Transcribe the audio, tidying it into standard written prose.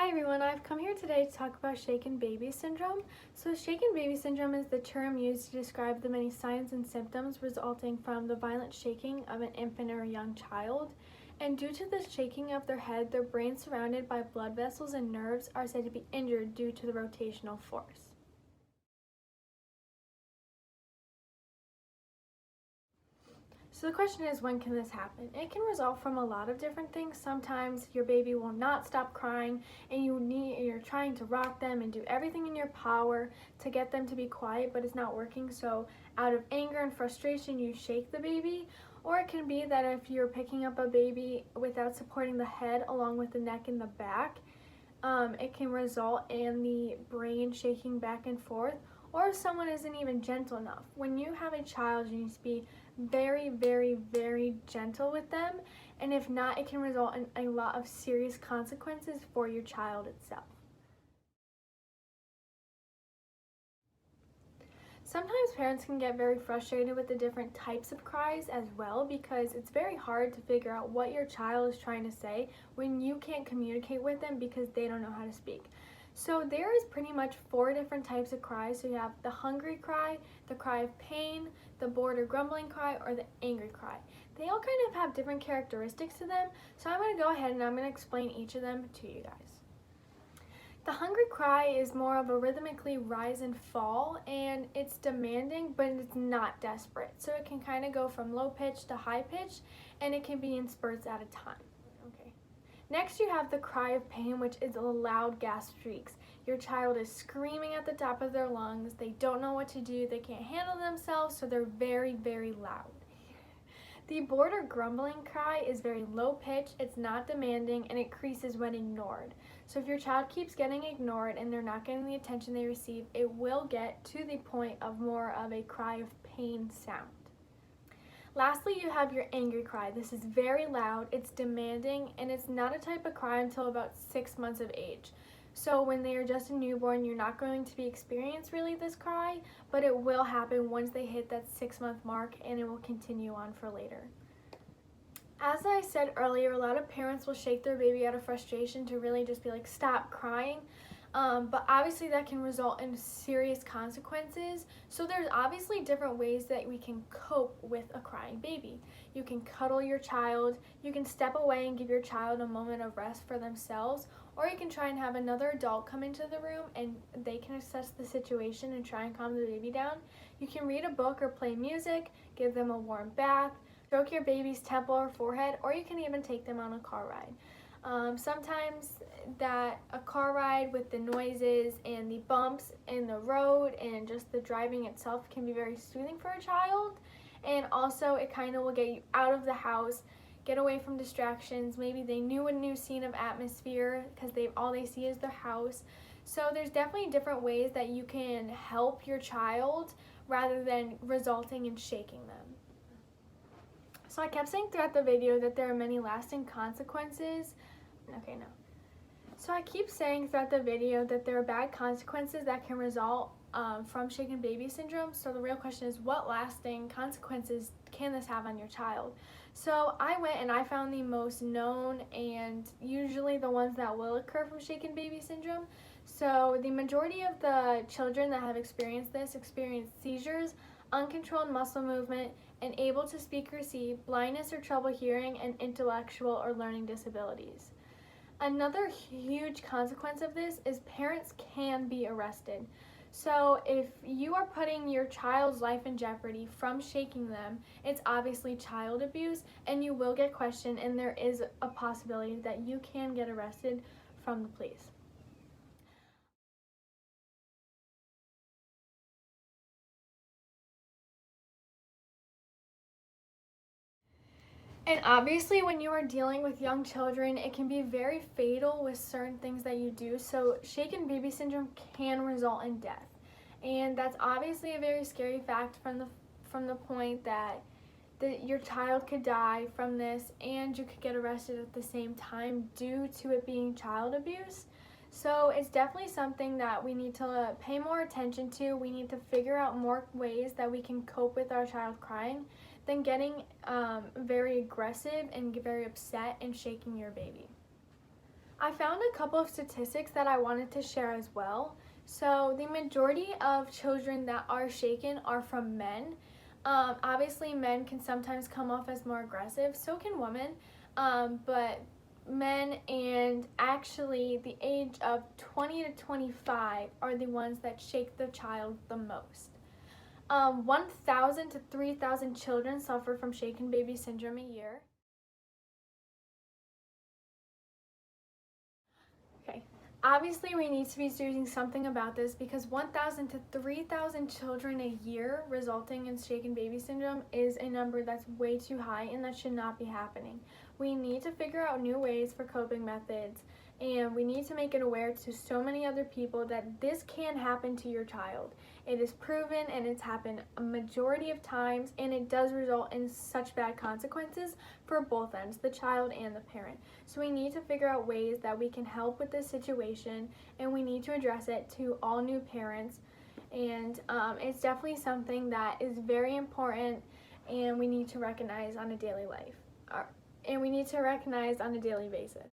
Hi everyone, I've come here today to talk about shaken baby syndrome. So shaken baby syndrome is the term used to describe the many signs and symptoms resulting from the violent shaking of an infant or a young child. And due to the shaking of their head, their brain surrounded by blood vessels and nerves are said to be injured due to the rotational force. So the question is, when can this happen? It can result from a lot of different things. Sometimes your baby will not stop crying and you're trying to rock them and do everything in your power to get them to be quiet, but it's not working. So out of anger and frustration, you shake the baby. Or it can be that if you're picking up a baby without supporting the head along with the neck and the back, it can result in the brain shaking back and forth. Or if someone isn't even gentle enough. When you have a child, you need to be very, very, very gentle with them. And if not, it can result in a lot of serious consequences for your child itself. Sometimes parents can get very frustrated with the different types of cries as well, because it's very hard to figure out what your child is trying to say when you can't communicate with them because they don't know how to speak. So there is pretty much 4 different types of cries. So you have the hungry cry, the cry of pain, the bored or grumbling cry, or the angry cry. They all kind of have different characteristics to them. So I'm going to go ahead and I'm going to explain each of them to you guys. The hungry cry is more of a rhythmically rise and fall, and it's demanding, but it's not desperate. So it can kind of go from low pitch to high pitch, and it can be in spurts at a time. Okay. Next, you have the cry of pain, which is a loud gasp shrieks. Your child is screaming at the top of their lungs. They don't know what to do. They can't handle themselves, so they're very, very loud. The bored or grumbling cry is very low pitch, it's not demanding, and it creases when ignored. So if your child keeps getting ignored and they're not getting the attention they receive, it will get to the point of more of a cry of pain sound. Lastly, you have your angry cry. This is very loud, it's demanding, and it's not a type of cry until about 6 months of age. So when they are just a newborn, you're not going to be experienced really this cry, but it will happen once they hit that 6-month mark, and it will continue on for later. As I said earlier, a lot of parents will shake their baby out of frustration to really just be like, stop crying. But obviously that can result in serious consequences. So there's obviously different ways that we can cope with a crying baby. You can cuddle your child, you can step away and give your child a moment of rest for themselves, or you can try and have another adult come into the room and they can assess the situation and try and calm the baby down. You can read a book or play music, give them a warm bath, stroke your baby's temple or forehead, or you can even take them on a car ride. Sometimes that a car ride with the noises and the bumps in the road and just the driving itself can be very soothing for a child, and also it kind of will get you out of the house, get away from distractions. Maybe they knew a new scene of atmosphere because all they see is their house. So there's definitely different ways that you can help your child rather than resulting in shaking them. So I kept saying throughout the video that there are many lasting consequences. Okay, no. So I keep saying throughout the video that there are bad consequences that can result from shaken baby syndrome. So the real question is, what lasting consequences can this have on your child? So I went and I found the most known and usually the ones that will occur from shaken baby syndrome. So the majority of the children that have experienced this experience seizures, uncontrolled muscle movement, unable to speak or see, blindness or trouble hearing, and intellectual or learning disabilities. Another huge consequence of this is parents can be arrested. So if you are putting your child's life in jeopardy from shaking them, it's obviously child abuse, and you will get questioned, and there is a possibility that you can get arrested from the police. And obviously when you are dealing with young children, it can be very fatal with certain things that you do. So shaken baby syndrome can result in death. And that's obviously a very scary fact from the point that your child could die from this and you could get arrested at the same time due to it being child abuse. So it's definitely something that we need to pay more attention to. We need to figure out more ways that we can cope with our child crying than getting very aggressive and very upset and shaking your baby. I found a couple of statistics that I wanted to share as well. So the majority of children that are shaken are from men. Obviously, men can sometimes come off as more aggressive, so can women. But men and actually the age of 20 to 25 are the ones that shake the child the most. 1,000 to 3,000 children suffer from shaken baby syndrome a year. Okay. Obviously, we need to be doing something about this because 1,000 to 3,000 children a year resulting in shaken baby syndrome is a number that's way too high and that should not be happening. We need to figure out new ways for coping methods, and we need to make it aware to so many other people that this can happen to your child. It is proven and it's happened a majority of times, and it does result in such bad consequences for both ends, the child and the parent. So we need to figure out ways that we can help with this situation, and we need to address it to all new parents. And it's definitely something that is very important, and we need to recognize on a daily basis.